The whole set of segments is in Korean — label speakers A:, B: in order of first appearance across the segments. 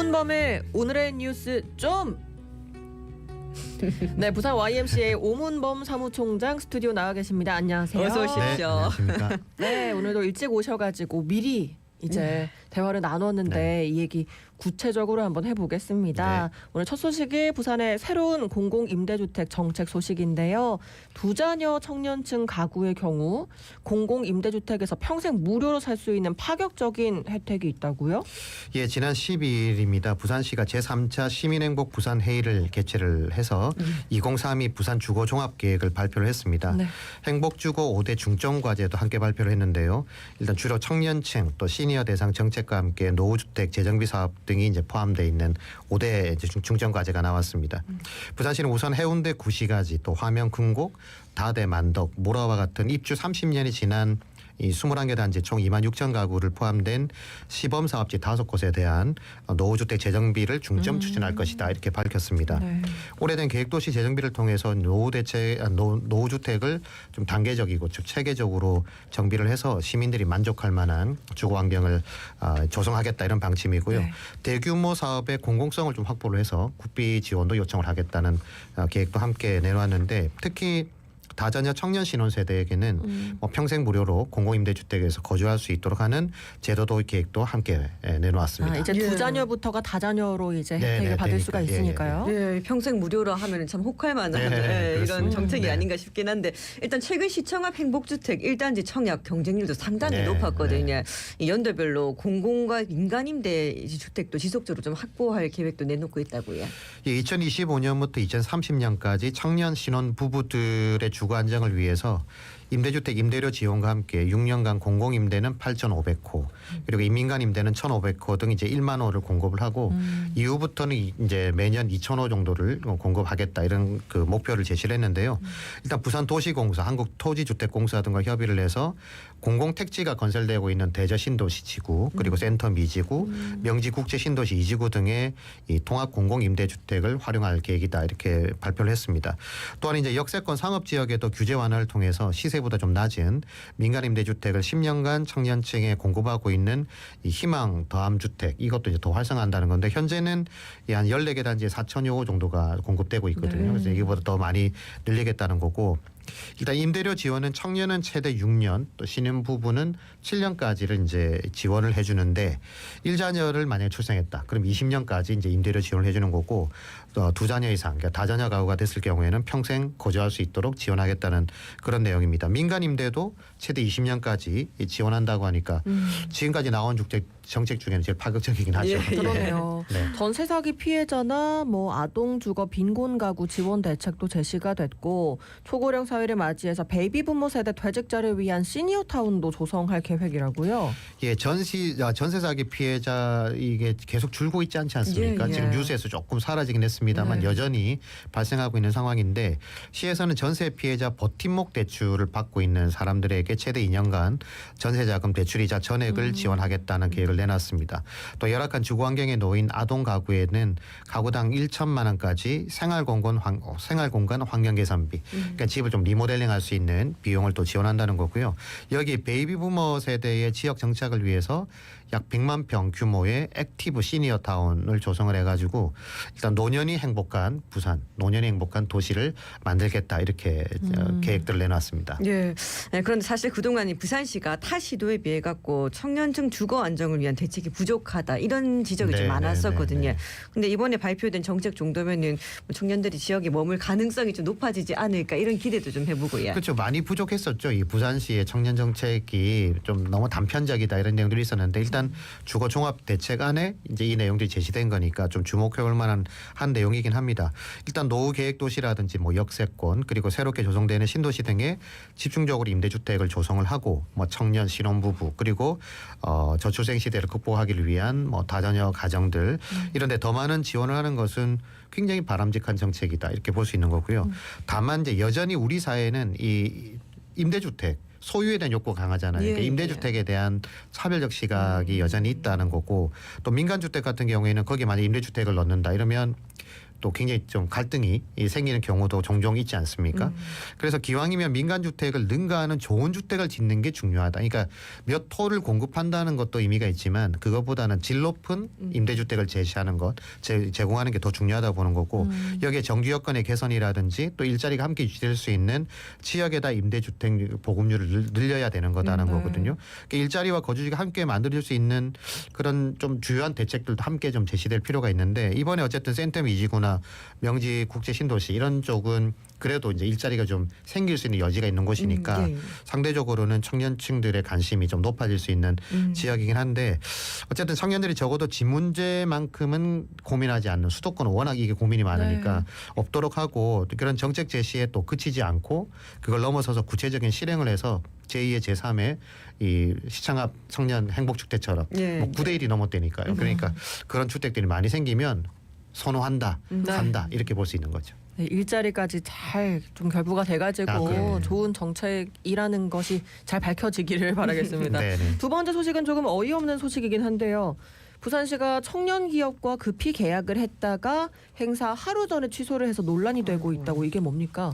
A: 오문범의 오늘의 뉴스 좀. 네, 부산 YMCA 오문범 사무총장 스튜디오 나와 계십니다. 안녕하세요.
B: 어서 오십시오.
C: 네, 안녕하십니까.
A: 네, 오늘도 일찍 오셔가지고 미리 이제 대화를 나눴는데 이 얘기 구체적으로 한번 해보겠습니다. 오늘 첫 소식이 부산의 새로운 공공임대주택 정책 소식인데요. 두 자녀 청년층 가구의 경우 공공임대주택에서 평생 무료로 살 수 있는 파격적인 혜택이 있다고요?
C: 예, 지난 12일입니다. 부산시가 제3차 시민행복 부산회의를 개최를 해서 2032 부산 주거종합계획을 발표를 했습니다.
A: 네.
C: 행복주거 5대 중점과제도 함께 발표를 했는데요. 일단 주로 청년층 또 시니어 대상 정책과 함께 노후주택 재정비 사업 등이 이제 포함되어 있는 5대 중점과제가 나왔습니다. 부산시는 우선 해운대 구시가지 또 화명 금곡 다대 만덕 모라와 같은 입주 30년이 지난 이 21개 단지 총 2만 6천 가구를 포함된 시범 사업지 5곳에 대한 노후주택 재정비를 중점 추진할 것이다 이렇게 밝혔습니다.
A: 네.
C: 오래된 계획도시 재정비를 통해서 노후주택을 좀 단계적이고 즉 체계적으로 정비를 해서 시민들이 만족할 만한 주거 환경을 조성하겠다 이런 방침이고요.
A: 네. 대규모
C: 사업의 공공성을 좀 확보를 해서 국비 지원도 요청을 하겠다는 계획도 함께 내놓았는데 특히 다자녀 청년 신혼 세대에게는 뭐 평생 무료로 공공임대주택에서 거주할 수 있도록 하는 제도도 계획도 함께 내놓았습니다.
A: 이제 두 자녀부터가 다자녀로 이제 혜택을 받을 수가 있으니까요.
B: 네, 평생 무료로 하면 참 혹할 만한 이런 정책이 아닌가 싶긴 한데 일단 최근 시청 앞 행복주택 1단지 청약 경쟁률도 상당히 높았거든요. 이 연도별로 공공과 민간임대 주택도 지속적으로 좀 확보할 계획도 내놓고 있다고요.
C: 2025년부터 2030년까지 청년 신혼 부부들의 주거 안정을 위해서 임대주택 임대료 지원과 함께 6년간 공공임대는 8,500호 그리고 민간 임대는 1,500호 등 이제 1만 호를 공급을 하고 이후부터는 이제 매년 2,000호 정도를 공급하겠다 이런 그 목표를 제시를 했는데요. 일단 부산도시공사, 한국토지주택공사 등과 협의를 해서 공공택지가 건설되고 있는 대저신도시 지구 그리고 센터 미지구, 명지국제신도시 2지구 등의 이 통합 공공임대주택을 활용할 계획이다 이렇게 발표를 했습니다. 또한 이제 역세권 상업지역에도 규제 완화를 통해서 시세보다 좀 낮은 민간 임대주택을 10년간 청년층에 공급하고 있는 이 희망 더함주택 이것도 이제 더 활성화한다는 건데 현재는 한 14개 단지에 4천여 호 정도가 공급되고 있거든요. 그래서 이거보다 더 많이 늘리겠다는 거고 일단 임대료 지원은 청년은 최대 6년 또 신혼부부는 7년까지를 이제 지원을 해주는데 1자녀를 만약에 출생했다. 그럼 20년까지 이제 임대료 지원을 해주는 거고 두 자녀 이상 그러니까 다자녀 가구가 됐을 경우에는 평생 거주할 수 있도록 지원하겠다는 그런 내용입니다. 민간 임대도 최대 20년까지 지원한다고 하니까 지금까지 나온 정책 중에는 제일 파격적이긴 하죠.
A: 그러네요.
C: 네.
A: 전세 사기 피해자나 뭐 아동 주거 빈곤 가구 지원 대책도 제시가 됐고 초고령 사회를 맞이해서 베이비 부모 세대 퇴직자를 위한 시니어 타운도 조성할 계획이라고요.
C: 예, 전세 사기 피해자 이게 계속 줄고 있지 않지 않습니까? 지금 뉴스에서 조금 사라지긴 했습니다만 여전히 발생하고 있는 상황인데 시에서는 전세 피해자 버팀목 대출을 받고 있는 사람들에게 최대 2년간 전세자금 대출이자 전액을 지원하겠다는 계획을 내놨습니다. 또 열악한 주거 환경에 놓인 아동 가구에는 가구당 1천만 원까지 생활공간 환경 개선비, 그러니까 집을 좀 리모델링할 수 있는 비용을 또 지원한다는 거고요. 여기 베이비 부머 세대의 지역 정착을 위해서 약 100만 평 규모의 액티브 시니어 타운을 조성을 해가지고 일단 노년이 행복한 부산, 노년이 행복한 도시를 만들겠다 이렇게 계획들을 내놨습니다.
B: 예. 네, 그런데 사실 그동안 이 부산시가 타 시도에 비해 갖고 청년층 주거 안정을 위한 대책이 부족하다 이런 지적이 좀 많았었거든요. 근데 이번에 발표된 정책 정도면은 청년들이 지역에 머물 가능성이 좀 높아지지 않을까 이런 기대도 좀 해보고요.
C: 그렇죠. 많이 부족했었죠. 이 부산시의 청년 정책이 좀 너무 단편적이다 이런 내용들이 있었는데 일단 주거 종합 대책 안에 이제 이 내용들이 제시된 거니까 좀 주목해볼 만한 한 내용이긴 합니다. 일단 노후 계획 도시라든지 뭐 역세권 그리고 새롭게 조성되는 신도시 등에 집중적으로 임대주택을 조성을 하고 뭐 청년 신혼부부 그리고 저출생 시대를 극복하기를 위한 뭐 다자녀 가정들 이런데 더 많은 지원을 하는 것은 굉장히 바람직한 정책이다 이렇게 볼 수 있는 거고요. 다만 이제 여전히 우리 사회는 이 임대주택 소유에 대한 욕구가 강하잖아요. 그러니까 임대주택에 대한 차별적 시각이 여전히 있다는 거고 또 민간주택 같은 경우에는 거기에 만약 임대주택을 넣는다 이러면 또 굉장히 좀 갈등이 생기는 경우도 종종 있지 않습니까? 그래서 기왕이면 민간 주택을 능가하는 좋은 주택을 짓는 게 중요하다. 그러니까 몇 호를 공급한다는 것도 의미가 있지만 그것보다는 질 높은 임대주택을 제시하는 것, 제공하는 게 더 중요하다고 보는 거고 여기에 정규 여건의 개선이라든지 또 일자리가 함께 유지될 수 있는 지역에다 임대주택 보급률을 늘려야 되는 거다라는 거거든요. 그러니까 일자리와 거주지가 함께 만들어질 수 있는 그런 좀 주요한 대책들도 함께 좀 제시될 필요가 있는데 이번에 어쨌든 센텀 이지구나 명지 국제 신도시 이런 쪽은 그래도 이제 일자리가 좀 생길 수 있는 여지가 있는 곳이니까
B: 예.
C: 상대적으로는 청년층들의 관심이 좀 높아질 수 있는 지역이긴 한데 어쨌든 청년들이 적어도 집 문제만큼은 고민하지 않는 수도권은 워낙 이게 고민이 많으니까 없도록 하고 그런 정책 제시에 또 그치지 않고 그걸 넘어서서 구체적인 실행을 해서 제2의 제3의 이 시청 앞 청년 행복주택처럼
B: 예.
C: 뭐 9대 1이 넘었다니까요. 그러니까 그런 주택들이 많이 생기면 선호한다, 산다 이렇게 볼 수 있는 거죠.
A: 네, 일자리까지 잘 좀 결부가 돼가지고
C: 그래요.
A: 좋은 정책이라는 것이 잘 밝혀지기를 바라겠습니다.
C: 네네.
A: 두 번째 소식은 조금 어이없는 소식이긴 한데요. 부산시가 청년 기업과 급히 계약을 했다가 행사 하루 전에 취소를 해서 논란이 되고 있다고. 이게 뭡니까?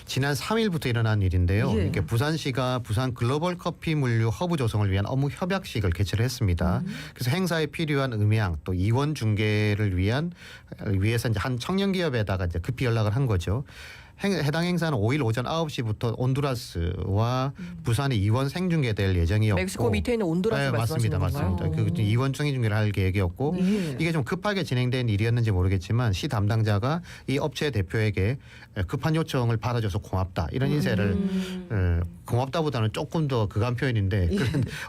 C: 지난 3일부터 일어난 일인데요.
B: 예.
C: 이렇게 부산시가 부산 글로벌 커피 물류 허브 조성을 위한 업무 협약식을 개최를 했습니다. 그래서 행사에 필요한 음향 또 이원 중개를 위해서 이제 한 청년 기업에다가 이제 급히 연락을 한 거죠. 해당 행사는 5일 오전 9시부터 온두라스와 부산에 이원 생중계될 예정이었고
A: 멕시코 밑에 있는 온두라스
C: 네,
A: 말씀하시는
C: 맞습니다.
A: 건가요?
C: 맞습니다. 그 이원 생중계를 할 계획이었고
B: 예.
C: 이게 좀 급하게 진행된 일이었는지 모르겠지만 시 담당자가 이 업체 대표에게 급한 요청을 받아줘서 고맙다 이런 인사를 고맙다보다는 조금 더 그간 표현인데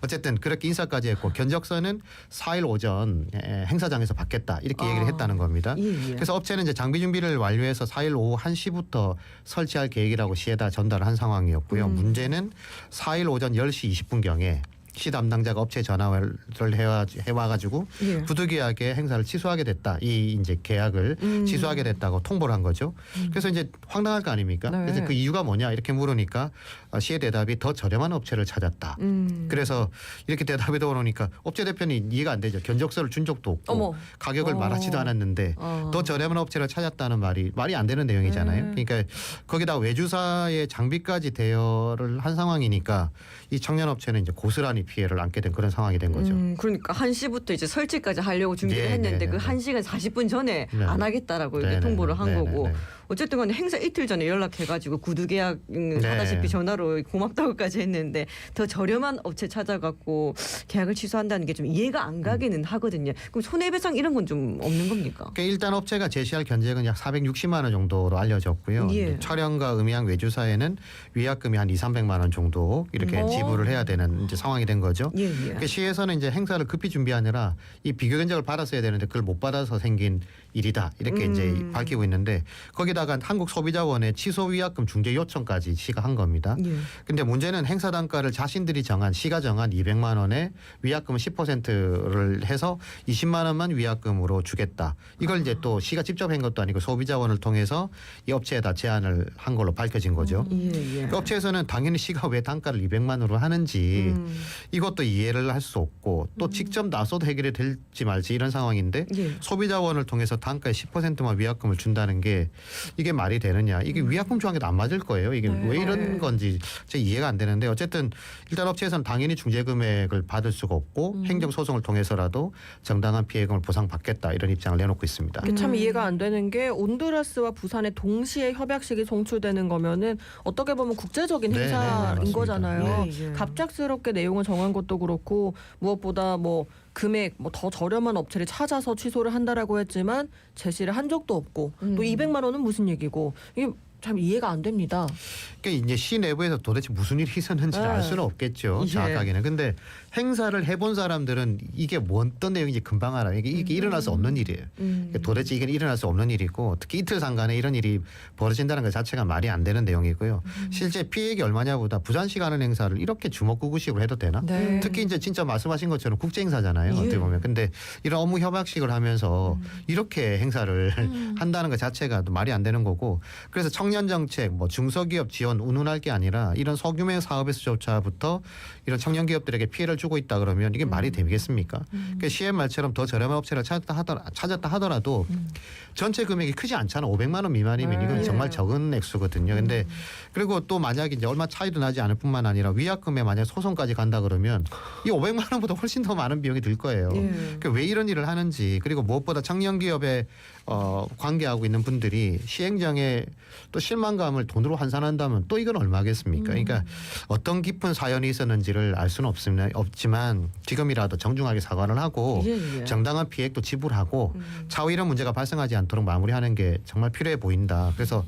C: 어쨌든 그렇게 인사까지 했고 견적서는 4일 오전 행사장에서 받겠다 이렇게 얘기를 했다는 겁니다.
B: 예, 예.
C: 그래서 업체는 이제 장비 준비를 완료해서 4일 오후 1시부터 설치할 계획이라고 시에다 전달한 상황이었고요. 문제는 4일 오전 10시 20분경에 시 담당자가 업체에 전화를 해와가지고
B: 예.
C: 부득이하게 행사를 취소하게 됐다. 이 이제 계약을 취소하게 됐다고 통보를 한 거죠. 그래서 이제 황당할 거 아닙니까?
A: 네.
C: 그래서 그 이유가 뭐냐 이렇게 물으니까 시의 대답이 더 저렴한 업체를 찾았다. 그래서 이렇게 대답이 들어오니까 업체 대표는 이해가 안 되죠. 견적서를 준 적도 없고
A: 어머.
C: 가격을 말하지도 않았는데 더 저렴한 업체를 찾았다는 말이 안 되는 내용이잖아요. 그러니까 거기다 외주사의 장비까지 대여를 한 상황이니까 이 청년 업체는 이제 고스란히 피해를 안게 된 그런 상황이 된 거죠.
B: 그러니까 1시부터 이제 설치까지 하려고 준비를
C: 네,
B: 했는데
C: 네,
B: 그
C: 네.
B: 1시간 40분 전에
C: 네.
B: 안 하겠다라고 이렇게
C: 네,
B: 통보를
C: 네,
B: 한
C: 네,
B: 거고
C: 네, 네.
B: 어쨌든 간에 행사 이틀 전에 연락해가지고 구두 계약 하다시피 전화로 고맙다고까지 했는데 더 저렴한 업체 찾아갖고 계약을 취소한다는 게 좀 이해가 안 가기는 하거든요. 그럼 손해배상 이런 건 좀 없는 겁니까?
C: 그러니까 일단 업체가 제시할 견적은 약 460만 원 정도로 알려졌고요.
B: 예.
C: 촬영과 음향 외주사에는 위약금이 한 2,300만 원 정도 이렇게 지불을 해야 되는 이제 상황이 된 거죠.
B: 예, 예.
C: 그러니까 시에서는 이제 행사를 급히 준비하느라 이 비교 견적을 받았어야 되는데 그걸 못 받아서 생긴 일이다 이렇게 이제 밝히고 있는데 거기다가 한국소비자원의 취소 위약금 중재 요청까지 시가 한 겁니다.
B: 예.
C: 근데 문제는 행사 단가를 자신들이 시가 정한 200만 원에 위약금 10%를 해서 20만 원만 위약금으로 주겠다. 이걸 이제 또 시가 직접 한 것도 아니고 소비자원을 통해서 이 업체에다 제안을 한 걸로 밝혀진 거죠.
B: 예, 예.
C: 그 업체에서는 당연히 시가 왜 단가를 200만으로 하는지 이것도 이해를 할 수 없고 또 직접 나서도 해결이 될지 말지 이런 상황인데
B: 예.
C: 소비자원을 통해서 단가의 10%만 위약금을 준다는 게 이게 말이 되느냐. 이게 위약금 조항에도 안 맞을 거예요. 이게 왜 이런 건지 제 이해가 안 되는데 어쨌든 일단 업체에서는 당연히 중재 금액을 받을 수가 없고 행정소송을 통해서라도 정당한 피해금을 보상받겠다 이런 입장을 내놓고 있습니다.
A: 그게 참 이해가 안 되는 게 온두라스와 부산에 동시에 협약식이 송출되는 거면은 어떻게 보면 국제적인
C: 네, 네,
A: 행사인
C: 맞습니다.
A: 거잖아요.
B: 예, 예.
A: 갑작스럽게 내용을 정한 것도 그렇고 무엇보다 뭐 금액 더 저렴한 업체를 찾아서 취소를 한다라고 했지만 제시를 한 적도 없고 또 200만 원은 무슨 얘기고 이게 참 이해가 안 됩니다.
C: 그러니까 이제 시 내부에서 도대체 무슨 일이 있었는지는 알 수는 없겠죠.
B: 예.
C: 정확하게는. 근데 행사를 해본 사람들은 이게 어떤 내용인지 금방 알아요. 이게 일어날 수 없는 일이에요. 그러니까 도대체 이게 일어날 수 없는 일이고 특히 이틀 상간에 이런 일이 벌어진다는 것 자체가 말이 안 되는 내용이고요. 실제 피해액이 얼마냐보다 부산시가 하는 행사를 이렇게 주먹구구식으로 해도 되나?
A: 네.
C: 특히 이제 진짜 말씀하신 것처럼 국제 행사잖아요.
B: 예.
C: 어떻게 보면. 근데 이런 업무 협약식을 하면서 이렇게 행사를 한다는 것 자체가 또 말이 안 되는 거고 그래서 청년 청년 정책, 뭐 중소기업 지원 운운할 게 아니라 이런 소규모의 사업에서조차부터 이런 청년 기업들에게 피해를 주고 있다 그러면 이게 말이 되겠습니까? 그러니까 시의 말처럼 더 저렴한 업체를 찾았다 하더라도 전체 금액이 크지 않잖아. 500만 원 미만이면 이건
B: 네.
C: 정말 적은 액수거든요. 근데 그리고 또 만약에 이제 얼마 차이도 나지 않을 뿐만 아니라 위약금에 만약 소송까지 간다 그러면 이 500만 원보다 훨씬 더 많은 비용이 들 거예요.
B: 예.
C: 그러니까 왜 이런 일을 하는지 그리고 무엇보다 청년 기업에 관계하고 있는 분들이 시행령에 또 실망감을 돈으로 환산한다면 또 이건 얼마겠습니까? 그러니까 어떤 깊은 사연이 있었는지를 알 수는 없지만 지금이라도 정중하게 사과를 하고
B: 예.
C: 정당한 피해액도 지불하고 차후 이런 문제가 발생하지 않도록 마무리하는 게 정말 필요해 보인다. 그래서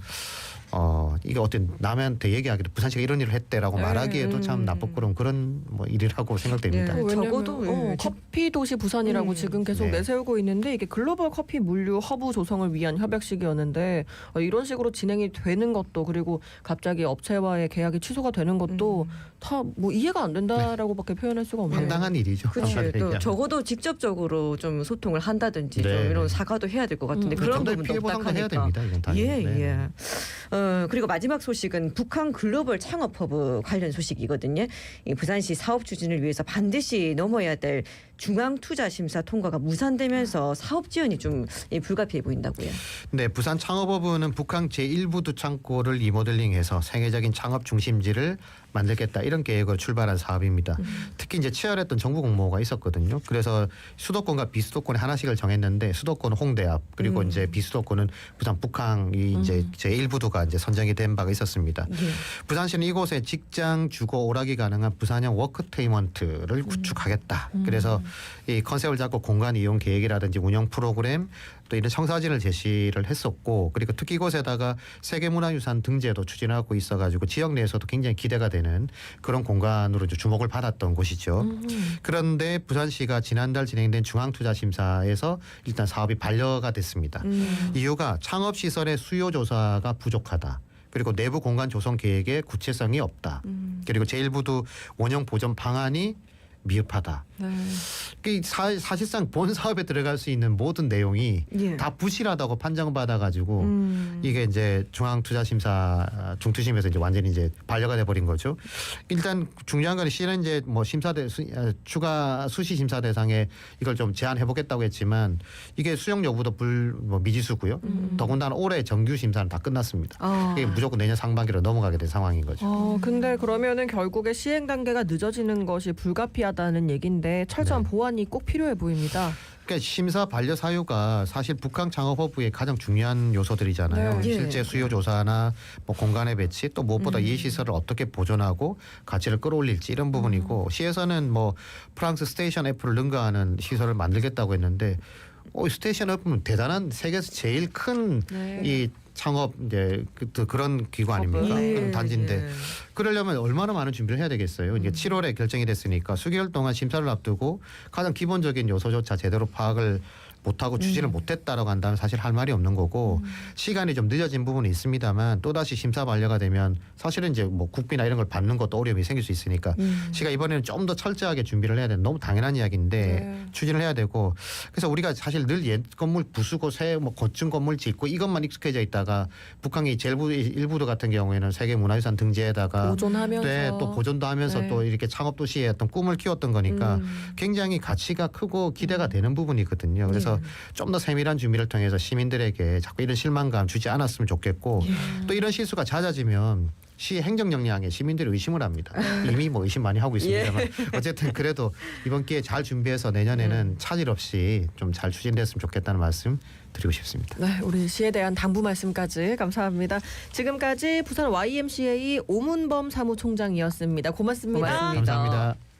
C: 이게 어떤 남한테 얘기하기도 부산시가 이런 일을 했대라고 말하기에도 참 나쁘고 그런 뭐 일이라고 생각됩니다.
B: 예.
A: 왜냐면,
B: 적어도, 예.
A: 커피 도시 부산이라고 지금 계속
C: 네.
A: 내세우고 있는데 이게 글로벌 커피 물류 허브 조성을 위한 협약식이었는데 이런 식으로 진행이 되는 것도 그리고 갑자기 업체와의 계약이 취소가 되는 것도 다 뭐 이해가 안 된다라고밖에 표현할 수가 없네요.
C: 황당한 일이죠.
B: 그렇죠.
C: 한마디로
B: 또
C: 얘기하면.
B: 적어도 직접적으로 좀 소통을 한다든지 좀
C: 네.
B: 이런 사과도 해야 될 것 같은데 그런
C: 좀더
B: 부분도
C: 피해 보상도 해야
B: 딱하니까.
C: 됩니다. 이건 당연히.
B: 예,
C: 네.
B: 예. 그리고 마지막 소식은 북한 글로벌 창업허브 관련 소식이거든요. 이 부산시 사업 추진을 위해서 반드시 넘어야 될 중앙투자심사 통과가 무산되면서 사업 지원이 좀 불가피해 보인다고요.
C: 네, 부산 창업허브는 북한 제1부두 창고를 리모델링해서 세계적인 창업 중심지를 만들겠다 이런 계획으로 출발한 사업입니다. 특히 이제 치열했던 정부 공모가 있었거든요. 그래서 수도권과 비수도권의 하나씩을 정했는데 수도권은 홍대 앞 그리고 이제 비수도권은 부산 북항이 이제 제1부두가 이제 선정이 된 바가 있었습니다.
B: 예.
C: 부산시는 이곳에 직장 주거 오락이 가능한 부산형 워크테이먼트를 구축하겠다. 그래서 이 컨셉을 잡고 공간 이용 계획이라든지 운영 프로그램 또 이런 청사진을 제시를 했었고 그리고 특히 이곳에다가 세계문화유산 등재도 추진하고 있어가지고 지역 내에서도 굉장히 기대가 되는 그런 공간으로 이제 주목을 받았던 곳이죠. 그런데 부산시가 지난달 진행된 중앙투자심사에서 일단 사업이 반려가 됐습니다. 이유가 창업시설의 수요 조사가 부족하다. 그리고 내부 공간 조성 계획에 구체성이 없다. 그리고 제1부두 원형 보전 방안이 미흡하다.
A: 네.
C: 사실상 본 사업에 들어갈 수 있는 모든 내용이
B: 예.
C: 다 부실하다고 판정받아가지고 이게 이제 중앙투자심사 중투심에서 이제 완전히 이제 반려가 돼버린 거죠. 일단 중요한 건 시는 이제 뭐 추가 수시 심사 대상에 이걸 좀 제한해보겠다고 했지만 이게 수용 여부도 뭐 미지수고요. 더군다나 올해 정규 심사는 다 끝났습니다. 이게 무조건 내년 상반기로 넘어가게 된 상황인 거죠.
A: 근데 그러면은 결국에 시행 단계가 늦어지는 것이 불가피하다는 얘기인데 철저한 보완이 꼭 필요해 보입니다.
C: 그러니까 심사 반려 사유가 사실 북한 창업허브의 가장 중요한 요소들이잖아요.
A: 네.
C: 실제 수요 조사나 뭐 공간의 배치 또 무엇보다 이 시설을 어떻게 보존하고 가치를 끌어올릴지 이런 부분이고 시에서는 뭐 프랑스 스테이션 F를 능가하는 시설을 만들겠다고 했는데 스테이션 F는 대단한 세계에서 제일 큰 이 창업 이제 그런 기구 아닙니까?
B: 예,
C: 그런 단지인데
B: 예.
C: 그러려면 얼마나 많은 준비를 해야 되겠어요. 이게 7월에 결정이 됐으니까 수개월 동안 심사를 앞두고 가장 기본적인 요소조차 제대로 파악을 못하고 추진을 못했다라고 한다면 사실 할 말이 없는 거고 시간이 좀 늦어진 부분이 있습니다만 또다시 심사 반려가 되면 사실은 이제 뭐 국비나 이런 걸 받는 것도 어려움이 생길 수 있으니까 시가 이번에는 좀 더 철저하게 준비를 해야 되는 너무 당연한 이야기인데 추진을 해야 되고 그래서 우리가 사실 늘 옛 건물 부수고 새 뭐 고층 건물 짓고 이것만 익숙해져 있다가 북한이 일부도 같은 경우에는 세계문화유산 등재에다가
A: 보존하면서
C: 네, 또 보존도 하면서
A: 네.
C: 또 이렇게 창업 도시의 어떤 꿈을 키웠던 거니까 굉장히 가치가 크고 기대가 되는 부분이거든요. 그래서 좀 더 세밀한 준비를 통해서 시민들에게 자꾸 이런 실망감 주지 않았으면 좋겠고 또 이런 실수가 잦아지면 시 행정 역량에 시민들이 의심을 합니다. 이미 뭐 의심 많이 하고 있습니다만 어쨌든 그래도 이번 기회에 잘 준비해서 내년에는 차질 없이 좀 잘 추진됐으면 좋겠다는 말씀 드리고 싶습니다.
A: 네, 우리 시에 대한 당부 말씀까지 감사합니다. 지금까지 부산 YMCA 오문범 사무총장이었습니다. 고맙습니다.
B: 고맙습니다.
C: 감사합니다.